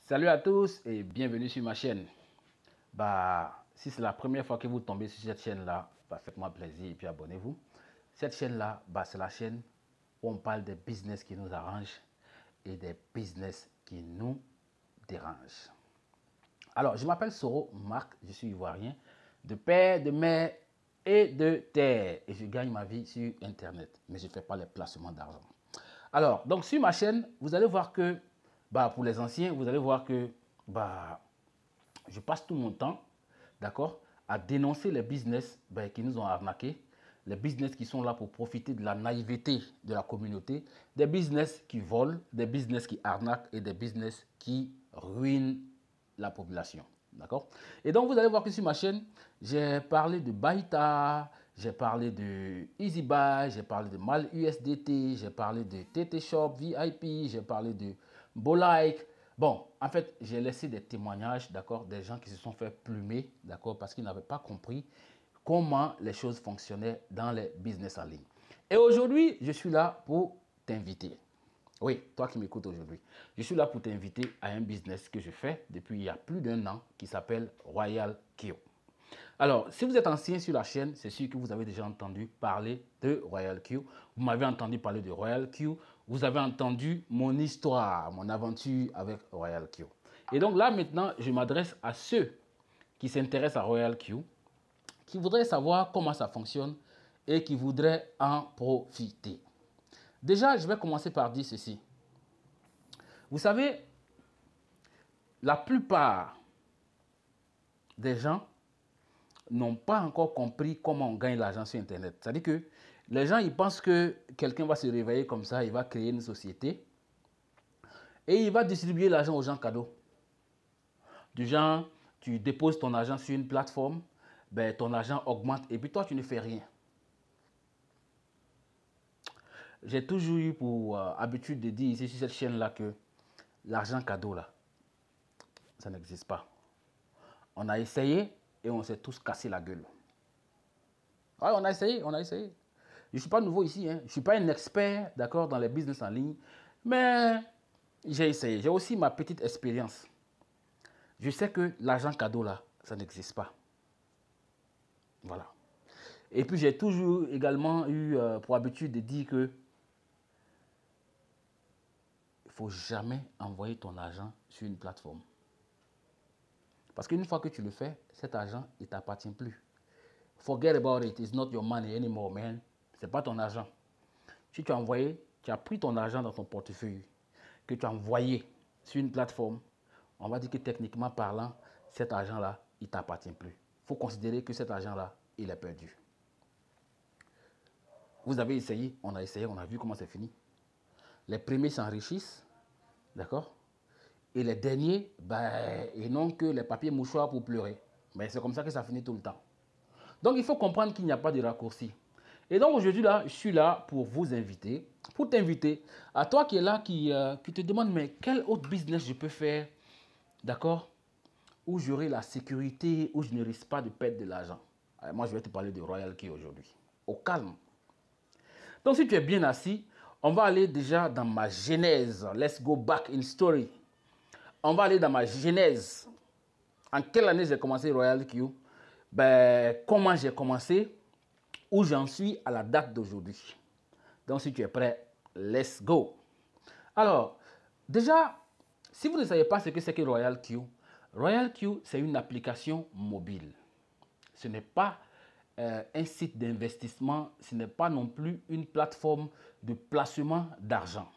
Salut à tous et bienvenue sur ma chaîne. Si c'est la première fois que vous tombez sur cette chaîne-là, faites-moi plaisir et puis abonnez-vous. Cette chaîne-là, c'est la chaîne où on parle des business qui nous arrangent et des business qui nous dérangent. Alors, je m'appelle Soro Marc, je suis ivoirien, de père, de mère et de terre. Et je gagne ma vie sur Internet, mais je ne fais pas les placements d'argent. Alors, donc sur ma chaîne, vous allez voir que, pour les anciens, vous allez voir que je passe tout mon temps, d'accord, à dénoncer les business qui nous ont arnaqués, les business qui sont là pour profiter de la naïveté de la communauté, des business qui volent, des business qui arnaquent et des business qui ruinent la population. D'accord? Et donc, vous allez voir que sur ma chaîne, j'ai parlé de Baita, j'ai parlé de EasyBuy, j'ai parlé de MalUSDT, j'ai parlé de TT Shop, VIP, j'ai parlé de Bolike. Bon, en fait, j'ai laissé des témoignages, d'accord, des gens qui se sont fait plumer, d'accord, parce qu'ils n'avaient pas compris comment les choses fonctionnaient dans les business en ligne. Et aujourd'hui, je suis là pour t'inviter. Oui, toi qui m'écoutes aujourd'hui, je suis là pour t'inviter à un business que je fais depuis il y a plus d'1 an qui s'appelle Royal Q. Alors, si vous êtes ancien sur la chaîne, c'est sûr que vous avez déjà entendu parler de Royal Q. Vous m'avez entendu parler de Royal Q. Vous avez entendu mon histoire, mon aventure avec Royal Q. Et donc là, maintenant, je m'adresse à ceux qui s'intéressent à Royal Q, qui voudraient savoir comment ça fonctionne et qui voudraient en profiter. Déjà, je vais commencer par dire ceci. Vous savez, la plupart des gens n'ont pas encore compris comment on gagne l'argent sur Internet. C'est-à-dire que les gens, ils pensent que quelqu'un va se réveiller comme ça, il va créer une société et il va distribuer l'argent aux gens cadeaux. Du genre, tu déposes ton argent sur une plateforme, ton argent augmente et puis toi, tu ne fais rien. J'ai toujours eu pour habitude de dire ici sur cette chaîne-là que l'argent cadeau, là, ça n'existe pas. On a essayé et on s'est tous cassé la gueule. Ouais, on a essayé, on a essayé. Je ne suis pas nouveau ici, hein. Je ne suis pas un expert, d'accord, dans les business en ligne, mais j'ai essayé. J'ai aussi ma petite expérience. Je sais que l'argent cadeau, là, ça n'existe pas. Voilà. Et puis, j'ai toujours également eu pour habitude de dire que il ne faut jamais envoyer ton argent sur une plateforme. Parce qu'une fois que tu le fais, cet argent, il ne t'appartient plus. Forget about it. It's not your money anymore, man. Ce n'est pas ton argent. Si tu as envoyé, tu as pris ton argent dans ton portefeuille, que tu as envoyé sur une plateforme, on va dire que techniquement parlant, cet argent-là, il ne t'appartient plus. Il faut considérer que cet argent-là, il est perdu. Vous avez essayé, on a vu comment c'est fini. Les premiers s'enrichissent, d'accord? Et les derniers, ils n'ont que les papiers mouchoirs pour pleurer. Mais c'est comme ça que ça finit tout le temps. Donc, il faut comprendre qu'il n'y a pas de raccourci. Et donc, aujourd'hui, là, je suis là pour vous inviter, pour t'inviter, à toi qui es là, qui te demande, mais quel autre business je peux faire, d'accord, où j'aurai la sécurité, où je ne risque pas de perdre de l'argent. Moi, je vais te parler de Royal Key aujourd'hui. Au calme. Donc, si tu es bien assis, on va aller déjà dans ma genèse. Let's go back in story. On va aller dans ma genèse. En quelle année j'ai commencé Royal Q? Comment j'ai commencé, où j'en suis à la date d'aujourd'hui. Donc, si tu es prêt, let's go. Alors, déjà, si vous ne savez pas ce que c'est que Royal Q, c'est une application mobile. Ce n'est pas un site d'investissement, ce n'est pas non plus une plateforme de placement d'argent.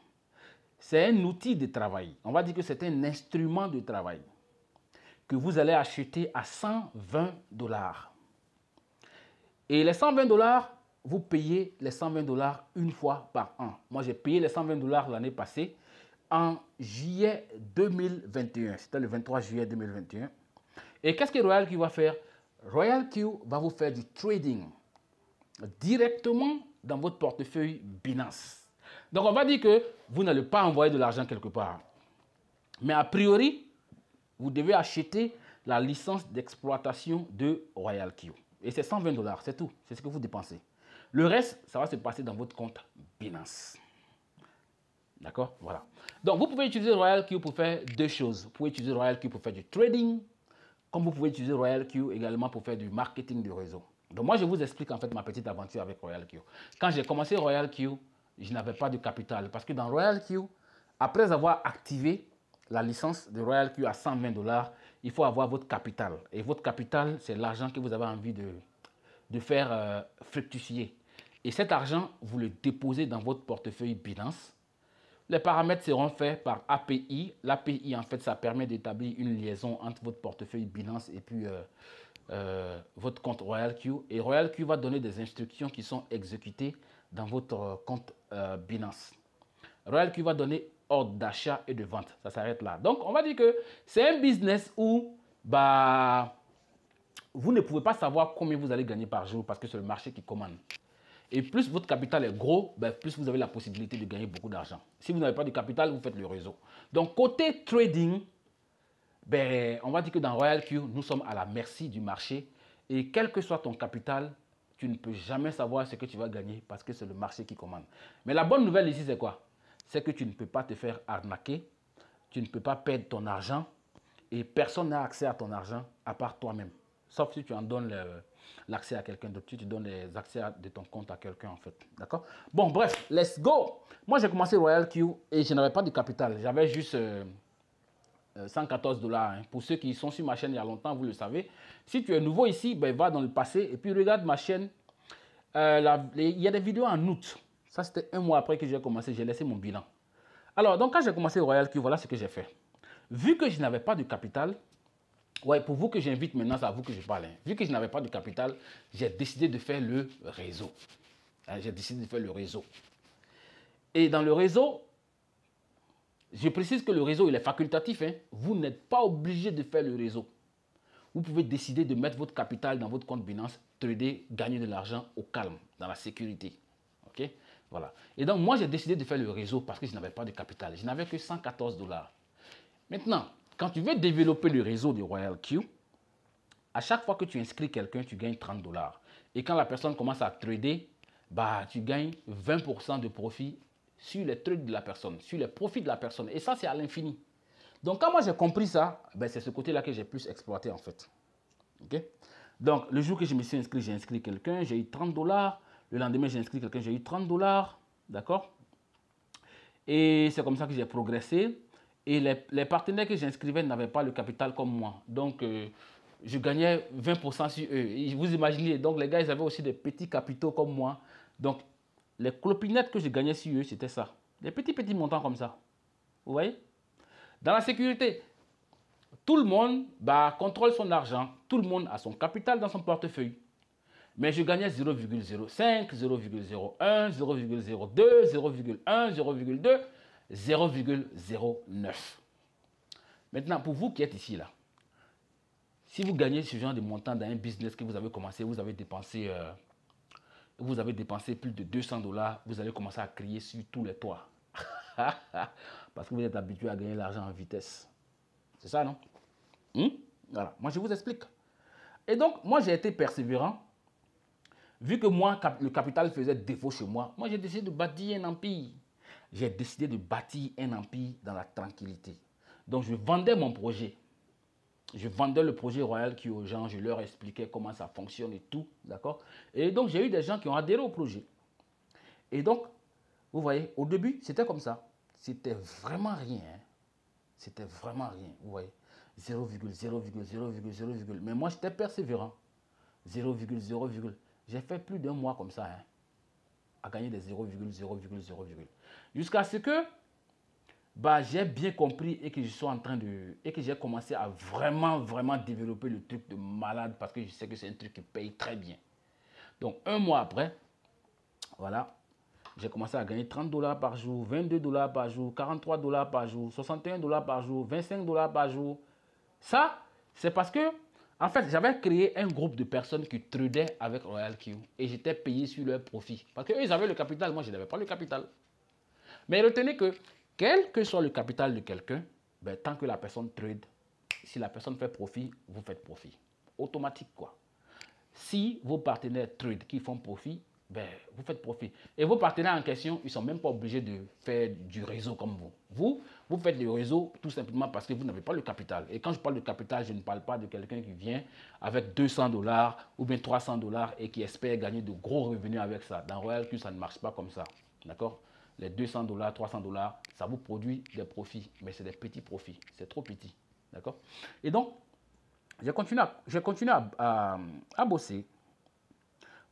C'est un outil de travail. On va dire que c'est un instrument de travail que vous allez acheter à 120 $. Et les 120 $, vous payez les 120 $ une fois par an. Moi, j'ai payé les 120 $ l'année passée en juillet 2021. C'était le 23 juillet 2021. Et qu'est-ce que Royal Q va faire? Royal Q va vous faire du trading directement dans votre portefeuille Binance. Donc, on va dire que vous n'allez pas envoyer de l'argent quelque part. Mais a priori, vous devez acheter la licence d'exploitation de Royal Q. Et c'est 120 $, c'est tout. C'est ce que vous dépensez. Le reste, ça va se passer dans votre compte Binance. D'accord? Voilà. Donc, vous pouvez utiliser RoyalQ pour faire deux choses. Vous pouvez utiliser RoyalQ pour faire du trading, comme vous pouvez utiliser RoyalQ également pour faire du marketing du réseau. Donc, moi, je vous explique en fait ma petite aventure avec RoyalQ. Quand j'ai commencé RoyalQ, je n'avais pas de capital parce que dans RoyalQ, après avoir activé la licence de RoyalQ à 120 $, il faut avoir votre capital. Et votre capital, c'est l'argent que vous avez envie de faire fructifier. Et cet argent, vous le déposez dans votre portefeuille Binance. Les paramètres seront faits par API. L'API, en fait, ça permet d'établir une liaison entre votre portefeuille Binance et puis votre compte RoyalQ. Et RoyalQ va donner des instructions qui sont exécutées dans votre compte Binance. RoyalQ va donner ordre d'achat et de vente. Ça s'arrête là. Donc, on va dire que c'est un business où vous ne pouvez pas savoir combien vous allez gagner par jour parce que c'est le marché qui commande. Et plus votre capital est gros, plus vous avez la possibilité de gagner beaucoup d'argent. Si vous n'avez pas de capital, vous faites le réseau. Donc, côté trading, on va dire que dans RoyalQ, nous sommes à la merci du marché. Et quel que soit ton capital, tu ne peux jamais savoir ce que tu vas gagner parce que c'est le marché qui commande. Mais la bonne nouvelle ici, c'est quoi? C'est que tu ne peux pas te faire arnaquer, tu ne peux pas perdre ton argent et personne n'a accès à ton argent à part toi-même. Sauf si tu en donnes l'accès à quelqu'un d'autre, tu donnes les accès de ton compte à quelqu'un en fait. D'accord? Bon, bref, let's go. Moi, j'ai commencé RoyalQ et je n'avais pas de capital. J'avais juste 114 $. Hein. Pour ceux qui sont sur ma chaîne il y a longtemps, vous le savez. Si tu es nouveau ici, va dans le passé et puis regarde ma chaîne. Il y a des vidéos en août. Ça, c'était un mois après que j'ai commencé. J'ai laissé mon bilan. Alors, donc, quand j'ai commencé RoyalQ, voilà ce que j'ai fait. Vu que je n'avais pas de capital, ouais, pour vous que j'invite maintenant, c'est à vous que je parle. Hein. Vu que je n'avais pas de capital, j'ai décidé de faire le réseau. Hein, j'ai décidé de faire le réseau. Et dans le réseau, je précise que le réseau, il est facultatif. Hein. Vous n'êtes pas obligé de faire le réseau. Vous pouvez décider de mettre votre capital dans votre compte Binance, trader, gagner de l'argent au calme, dans la sécurité. OK? Voilà. Et donc, moi, j'ai décidé de faire le réseau parce que je n'avais pas de capital. Je n'avais que 114 $. Maintenant, quand tu veux développer le réseau de RoyalQ, à chaque fois que tu inscris quelqu'un, tu gagnes 30 $. Et quand la personne commence à trader, tu gagnes 20% de profit sur les trades de la personne, sur les profits de la personne. Et ça, c'est à l'infini. Donc, quand moi j'ai compris ça, c'est ce côté-là que j'ai plus exploité en fait. Okay? Donc, le jour que je me suis inscrit, j'ai inscrit quelqu'un, j'ai eu 30 $. Le lendemain, j'ai inscrit quelqu'un, j'ai eu 30 $. D'accord? Et c'est comme ça que j'ai progressé. Et les partenaires que j'inscrivais n'avaient pas le capital comme moi. Donc, je gagnais 20% sur eux. Et vous imaginez, donc les gars, ils avaient aussi des petits capitaux comme moi. Donc, les clopinettes que je gagnais sur eux, c'était ça. Des petits montants comme ça. Vous voyez? Dans la sécurité, tout le monde contrôle son argent. Tout le monde a son capital dans son portefeuille. Mais je gagnais 0,05, 0,01, 0,02, 0,1, 0,2, 0,09. Maintenant, pour vous qui êtes ici, là, si vous gagnez ce genre de montant dans un business que vous avez commencé, vous avez dépensé plus de 200 $, vous allez commencer à crier sur tous les toits. Parce que vous êtes habitué à gagner l'argent en vitesse. C'est ça, non? Voilà, moi je vous explique. Et donc, moi j'ai été persévérant. Vu que moi, le capital faisait défaut chez moi, moi j'ai décidé de bâtir un empire. J'ai décidé de bâtir un empire dans la tranquillité. Donc je vendais mon projet. Je vendais le projet RoyalQ aux gens, je leur expliquais comment ça fonctionne et tout, d'accord? Et donc j'ai eu des gens qui ont adhéré au projet. Et donc, vous voyez, au début, c'était comme ça. C'était vraiment rien. Hein. C'était vraiment rien, vous voyez. 0,0,0,0,0. Mais moi, j'étais persévérant. 0,0, j'ai fait plus d'un mois comme ça, hein, à gagner des 0,0,0. Jusqu'à ce que j'ai bien compris et que je suis en train de... Et que j'ai commencé à vraiment développer le truc de malade parce que je sais que c'est un truc qui paye très bien. Donc, un mois après, voilà, j'ai commencé à gagner 30 $ par jour, 22 $ par jour, 43 $ par jour, 61 $ par jour, 25 $ par jour. Ça, c'est parce que, en fait, j'avais créé un groupe de personnes qui tradaient avec RoyalQ et j'étais payé sur leur profit. Parce qu'eux, ils avaient le capital, moi, je n'avais pas le capital. Mais retenez que, quel que soit le capital de quelqu'un, tant que la personne trade, si la personne fait profit, vous faites profit. Automatique, quoi. Si vos partenaires trade qui font profit, ben, vous faites profit. Et vos partenaires en question, ils ne sont même pas obligés de faire du réseau comme vous. Vous faites le réseau tout simplement parce que vous n'avez pas le capital. Et quand je parle de capital, je ne parle pas de quelqu'un qui vient avec 200 $ ou bien 300 $ et qui espère gagner de gros revenus avec ça. Dans Royal Q, ça ne marche pas comme ça. D'accord? Les 200 $, 300 $, ça vous produit des profits, mais c'est des petits profits. C'est trop petit. D'accord? Et donc, je continue à bosser.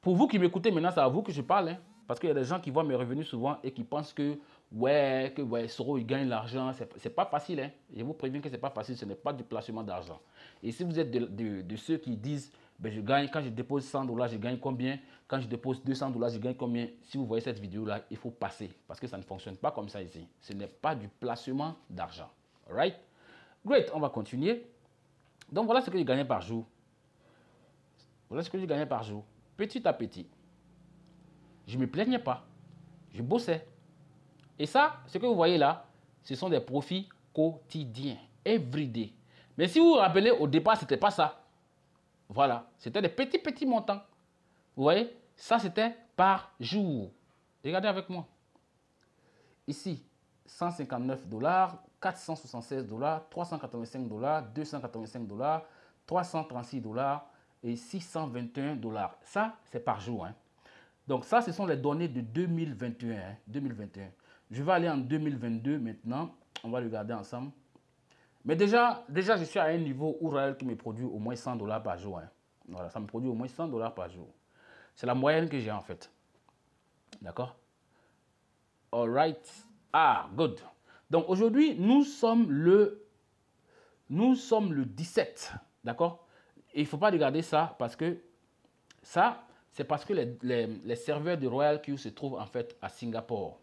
Pour vous qui m'écoutez maintenant, c'est à vous que je parle. Hein, parce qu'il y a des gens qui voient mes revenus souvent et qui pensent que, ouais, Soro, il gagne l'argent. C'est pas facile. Hein. Je vous préviens que c'est pas facile. Ce n'est pas du placement d'argent. Et si vous êtes de ceux qui disent, ben, je gagne, quand je dépose 100 $, je gagne combien? Quand je dépose 200 $, je gagne combien? Si vous voyez cette vidéo-là, il faut passer. Parce que ça ne fonctionne pas comme ça ici. Ce n'est pas du placement d'argent. Alright? Great. On va continuer. Donc, voilà ce que je gagnais par jour. Voilà ce que je gagnais par jour. Petit à petit. Je ne me plaignais pas. Je bossais. Et ça, ce que vous voyez là, ce sont des profits quotidiens. Everyday. Mais si vous vous rappelez, au départ, ce n'était pas ça. Voilà. C'était des petits montants. Vous voyez? Ça, c'était par jour. Regardez avec moi. Ici, 159 $, 476 $, 385 $, 285 $, 336 $ et 621 $. Ça, c'est par jour. Hein. Donc ça, ce sont les données de 2021. Hein, 2021. Je vais aller en 2022 maintenant. On va regarder ensemble. Mais déjà, je suis à un niveau où Royal qui me produit au moins 100 $ par jour. Hein. Voilà, ça me produit au moins 100 $ par jour. C'est la moyenne que j'ai en fait. D'accord? All right. Ah, good. Donc aujourd'hui, nous sommes le 17. D'accord? Et il ne faut pas regarder ça parce que ça, c'est parce que les serveurs de Royal Q se trouvent en fait à Singapour.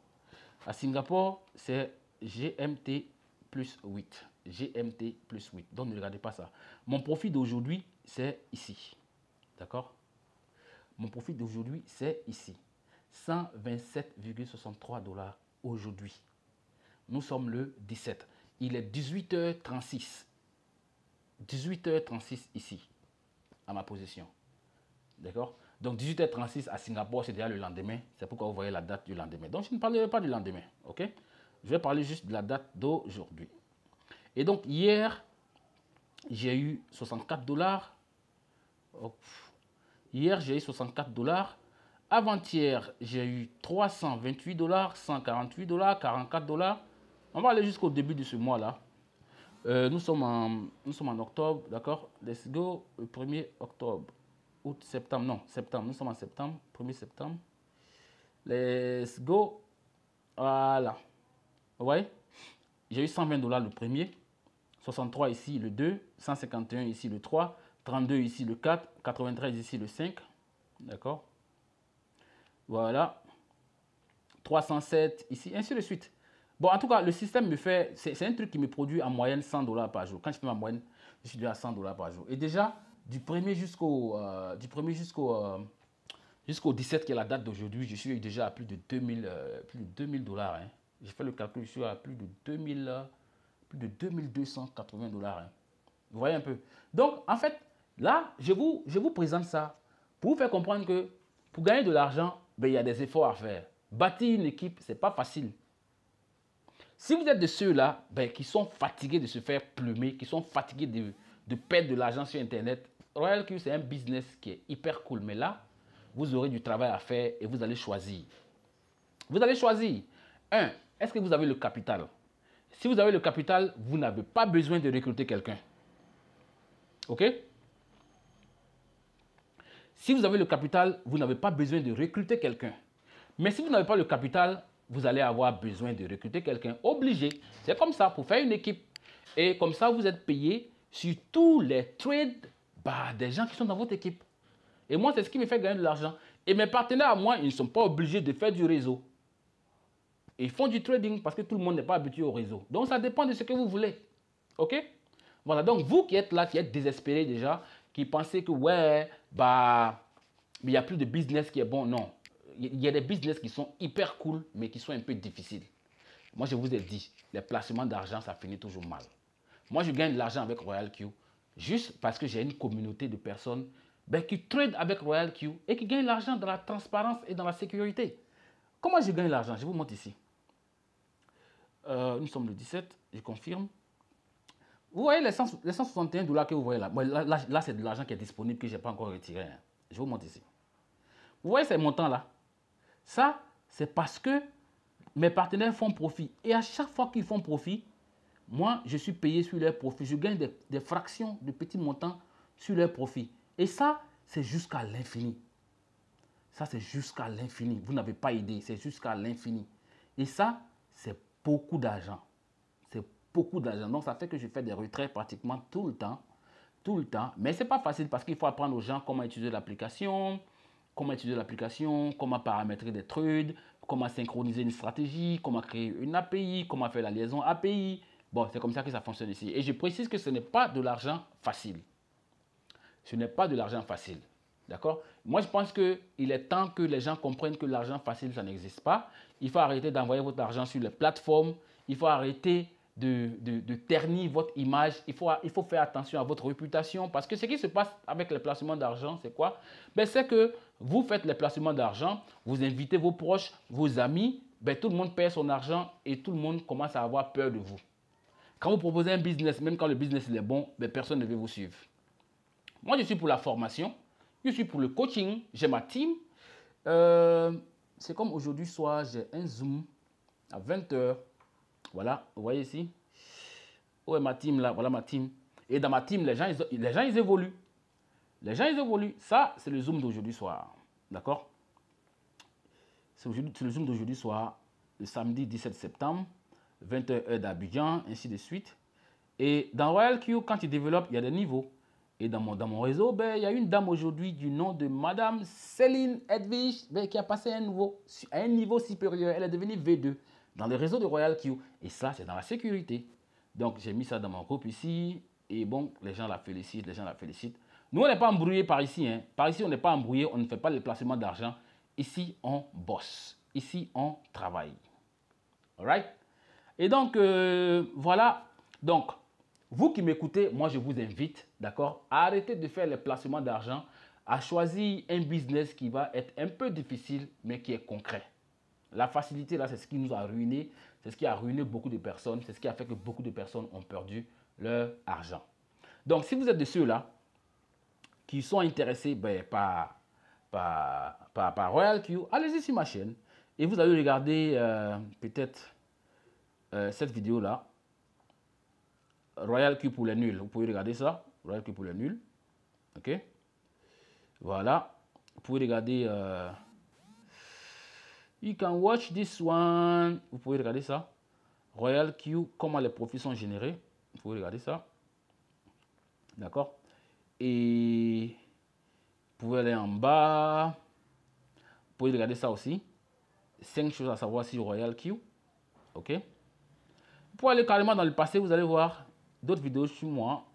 À Singapour, c'est GMT plus 8. GMT plus 8. Donc ne regardez pas ça. Mon profit d'aujourd'hui, c'est ici. D'accord? Mon profit d'aujourd'hui, c'est ici. 127,63 $ aujourd'hui. Nous sommes le 17. Il est 18h36. 18h36 ici, à ma position. D'accord? Donc 18h36 à Singapour, c'est déjà le lendemain. C'est pourquoi vous voyez la date du lendemain. Donc je ne parlerai pas du lendemain. Ok? Je vais parler juste de la date d'aujourd'hui. Et donc hier, j'ai eu 64 $. Hop. Hier, j'ai eu 64 $. Avant-hier, j'ai eu 328 $, 148 $, 44 $. On va aller jusqu'au début de ce mois-là. Nous sommes en octobre, d'accord? Let's go, le 1er octobre. Août, septembre, non, septembre. Nous sommes en septembre, 1er septembre. Let's go. Voilà. Vous voyez? J'ai eu 120 $ le premier, 63 ici le 2, 151 ici le 3, 32 ici le 4, 93 ici le 5. D'accord? Voilà. 307 ici, ainsi de suite. Bon, en tout cas, le système me fait... C'est un truc qui me produit en moyenne 100 $ par jour. Quand je fais ma moyenne, je suis déjà à 100 $ par jour. Et déjà, du 1er jusqu'au 17, qui est la date d'aujourd'hui, je suis déjà à plus de 2000 $. Hein. J'ai fait le calcul, je suis à plus de 2280 $. Hein. Vous voyez un peu. Donc, en fait, là, je vous présente ça pour vous faire comprendre que pour gagner de l'argent, ben, il y a des efforts à faire. Bâtir une équipe, ce n'est pas facile. Si vous êtes de ceux-là ben, qui sont fatigués de se faire plumer, qui sont fatigués de perdre de l'argent sur Internet, Royal Q, c'est un business qui est hyper cool. Mais là, vous aurez du travail à faire et vous allez choisir. Vous allez choisir. 1. Est-ce que vous avez le capital? Si vous avez le capital, vous n'avez pas besoin de recruter quelqu'un. OK? Si vous avez le capital, vous n'avez pas besoin de recruter quelqu'un. Mais si vous n'avez pas le capital, vous allez avoir besoin de recruter quelqu'un. Obligé. C'est comme ça pour faire une équipe. Et comme ça, vous êtes payé sur tous les trades des gens qui sont dans votre équipe. Et moi, c'est ce qui me fait gagner de l'argent. Et mes partenaires à moi, ils ne sont pas obligés de faire du réseau. Ils font du trading parce que tout le monde n'est pas habitué au réseau. Donc, ça dépend de ce que vous voulez. OK? Voilà. Donc, vous qui êtes là, qui êtes désespérés déjà, qui pensez que, ouais, bah, il n'y a plus de business qui est bon. Non. Il y a des business qui sont hyper cool, mais qui sont un peu difficiles. Moi, je vous ai dit, les placements d'argent, ça finit toujours mal. Moi, je gagne de l'argent avec Royal Q juste parce que j'ai une communauté de personnes ben, qui trade avec Royal Q et qui gagnent l'argent dans la transparence et dans la sécurité. Comment je gagne l'argent? Je vous montre ici. Nous sommes le 17, je confirme. Vous voyez les 161 $ que vous voyez là. Bon, là c'est de l'argent qui est disponible que je n'ai pas encore retiré. Hein. Je vous montre ici. Vous voyez ces montants-là? Ça, c'est parce que mes partenaires font profit. Et à chaque fois qu'ils font profit, moi, je suis payé sur leurs profits. Je gagne des fractions de petits montants sur leurs profits. Et ça, c'est jusqu'à l'infini. Ça, c'est jusqu'à l'infini. Vous n'avez pas idée. C'est jusqu'à l'infini. Et ça, c'est beaucoup d'argent. C'est beaucoup d'argent. Donc, ça fait que je fais des retraits pratiquement tout le temps. Tout le temps. Mais ce n'est pas facile parce qu'il faut apprendre aux gens comment utiliser l'application, comment paramétrer des trades, comment synchroniser une stratégie, comment créer une API, comment faire la liaison API. Bon, c'est comme ça que ça fonctionne ici. Et je précise que ce n'est pas de l'argent facile. Ce n'est pas de l'argent facile. D'accord? Moi, je pense qu'il est temps que les gens comprennent que l'argent facile, ça n'existe pas. Il faut arrêter d'envoyer votre argent sur les plateformes. Il faut arrêter de ternir votre image. Il faut faire attention à votre réputation. Parce que ce qui se passe avec les placements d'argent, c'est quoi? Ben, c'est que vous faites les placements d'argent, vous invitez vos proches, vos amis, ben, tout le monde perd son argent et tout le monde commence à avoir peur de vous. Quand vous proposez un business, même quand le business est bon, ben, personne ne veut vous suivre. Moi, je suis pour la formation, je suis pour le coaching, j'ai ma team. C'est comme aujourd'hui soir, j'ai un Zoom à 20 h. Voilà, vous voyez ici. Où est ma team là? Voilà ma team. Et dans ma team, les gens ils évoluent. Les gens, ils évoluent. Ça, c'est le Zoom d'aujourd'hui soir. D'accord? C'est le Zoom d'aujourd'hui soir, le samedi 17 septembre, 20 h heure d'Abidjan, ainsi de suite. Et dans Royal Q, quand tu développes, il y a des niveaux. Et dans mon réseau, ben, il y a une dame aujourd'hui du nom de Madame Céline Edwige ben, qui a passé à un niveau supérieur. Elle est devenue V2 dans le réseau de Royal Q. Et ça, c'est dans la sécurité. Donc, j'ai mis ça dans mon groupe ici. Et bon, les gens la félicitent, les gens la félicitent. Nous, on n'est pas embrouillés par ici. Hein. Par ici, on n'est pas embrouillés, on ne fait pas le placement d'argent. Ici, on bosse. Ici, on travaille. Alright? Et donc, voilà. Donc, vous qui m'écoutez, moi je vous invite, d'accord, à arrêter de faire les placements d'argent, à choisir un business qui va être un peu difficile, mais qui est concret. La facilité, là, c'est ce qui nous a ruiné, c'est ce qui a ruiné beaucoup de personnes, c'est ce qui a fait que beaucoup de personnes ont perdu leur argent. Donc, si vous êtes de ceux-là qui sont intéressés ben, par Royal Q, allez-y sur ma chaîne et vous allez regarder peut-être cette vidéo-là. Royal Q pour les nuls. Vous pouvez regarder ça. Royal Q pour les nuls. OK. Voilà. Vous pouvez regarder. You can watch this one. Vous pouvez regarder ça. Royal Q, comment les profits sont générés. Vous pouvez regarder ça. D'accord. Et vous pouvez aller en bas. Vous pouvez regarder ça aussi. 5 choses à savoir sur Royal Q. OK. Vous pouvez aller carrément dans le passé. Vous allez voir d'autres vidéos sur moi,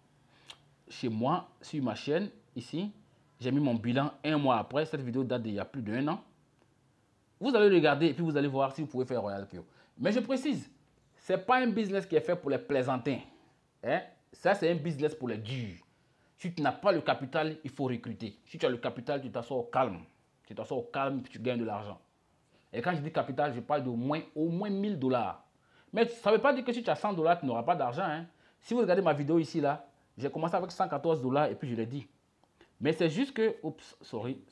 chez moi, sur ma chaîne, ici. J'ai mis mon bilan un mois après. Cette vidéo date d'il y a plus d'1 an. Vous allez regarder et puis vous allez voir si vous pouvez faire Royal Q. Mais je précise, ce n'est pas un business qui est fait pour les plaisantins. Hein? Ça, c'est un business pour les durs. Si tu n'as pas le capital, il faut recruter. Si tu as le capital, tu t'assois au calme. Tu t'assois au calme et tu gagnes de l'argent. Et quand je dis capital, je parle d'au moins 1000 $. Mais ça ne veut pas dire que si tu as 100 $, tu n'auras pas d'argent. Hein? Si vous regardez ma vidéo ici, là, j'ai commencé avec 114 $ et puis je l'ai dit. Mais c'est juste que... Oups, sorry.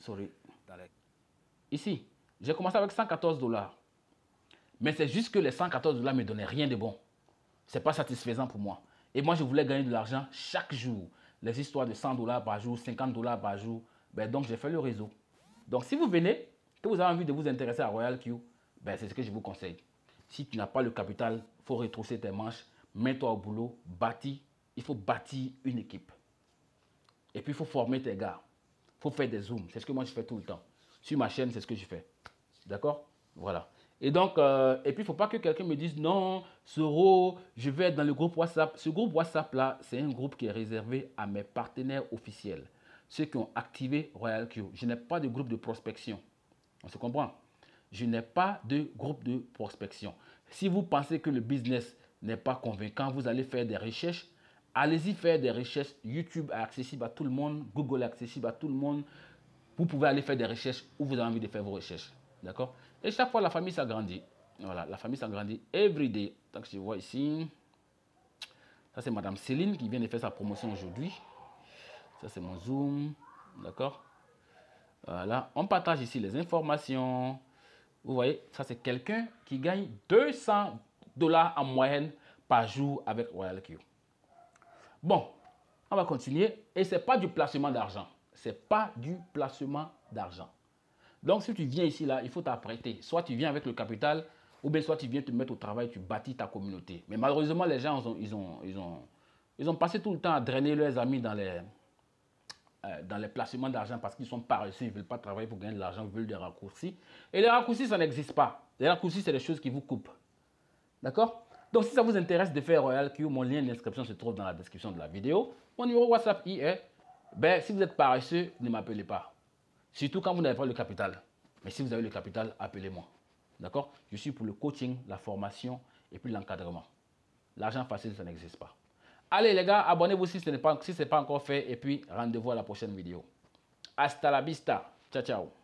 Ici, j'ai commencé avec 114 $. Mais c'est juste que les 114 $ ne me donnaient rien de bon. Ce n'est pas satisfaisant pour moi. Et moi, je voulais gagner de l'argent chaque jour. Les histoires de 100 $ par jour, 50 $ par jour. Ben, donc, j'ai fait le réseau. Donc, si vous venez, que vous avez envie de vous intéresser à Royal Q, ben, c'est ce que je vous conseille. Si tu n'as pas le capital, il faut retrousser tes manches. Mets-toi au boulot, bâtis. Il faut bâtir une équipe. Et puis, il faut former tes gars. Il faut faire des zooms. C'est ce que moi, je fais tout le temps. Sur ma chaîne, c'est ce que je fais. D'accord? Voilà. Et donc, et puis, il ne faut pas que quelqu'un me dise, non, Soro, je vais être dans le groupe WhatsApp. Ce groupe WhatsApp-là, c'est un groupe qui est réservé à mes partenaires officiels. Ceux qui ont activé Royal Q. Je n'ai pas de groupe de prospection. On se comprend? Je n'ai pas de groupe de prospection. Si vous pensez que le business n'est pas convaincant, vous allez faire des recherches Allez-y faire des recherches. YouTube est accessible à tout le monde. Google est accessible à tout le monde. Vous pouvez aller faire des recherches où vous avez envie de faire vos recherches. D'accord? Et chaque fois, la famille s'agrandit. Voilà, la famille s'agrandit every day. Donc, je vois ici. Ça, c'est Madame Céline qui vient de faire sa promotion aujourd'hui. Ça, c'est mon Zoom. D'accord? Voilà. On partage ici les informations. Vous voyez, ça, c'est quelqu'un qui gagne 200 $ en moyenne par jour avec RoyalQ. Bon, on va continuer. Et ce n'est pas du placement d'argent. Ce n'est pas du placement d'argent. Donc, si tu viens ici, là, il faut t'apprêter. Soit tu viens avec le capital, ou bien soit tu viens te mettre au travail, tu bâtis ta communauté. Mais malheureusement, les gens, ils ont passé tout le temps à drainer leurs amis dans les placements d'argent parce qu'ils sont paresseux, ils ne veulent pas travailler pour gagner de l'argent, ils veulent des raccourcis. Et les raccourcis, ça n'existe pas. Les raccourcis, c'est des choses qui vous coupent. D'accord? Donc, si ça vous intéresse de faire RoyalQ, mon lien d'inscription se trouve dans la description de la vidéo. Mon numéro WhatsApp y est. Ben, si vous êtes paresseux, ne m'appelez pas. Surtout quand vous n'avez pas le capital. Mais si vous avez le capital, appelez-moi. D'accord? Je suis pour le coaching, la formation et puis l'encadrement. L'argent facile, ça n'existe pas. Allez les gars, abonnez-vous si ce n'est pas encore fait. Et puis, rendez-vous à la prochaine vidéo. Hasta la vista. Ciao, ciao.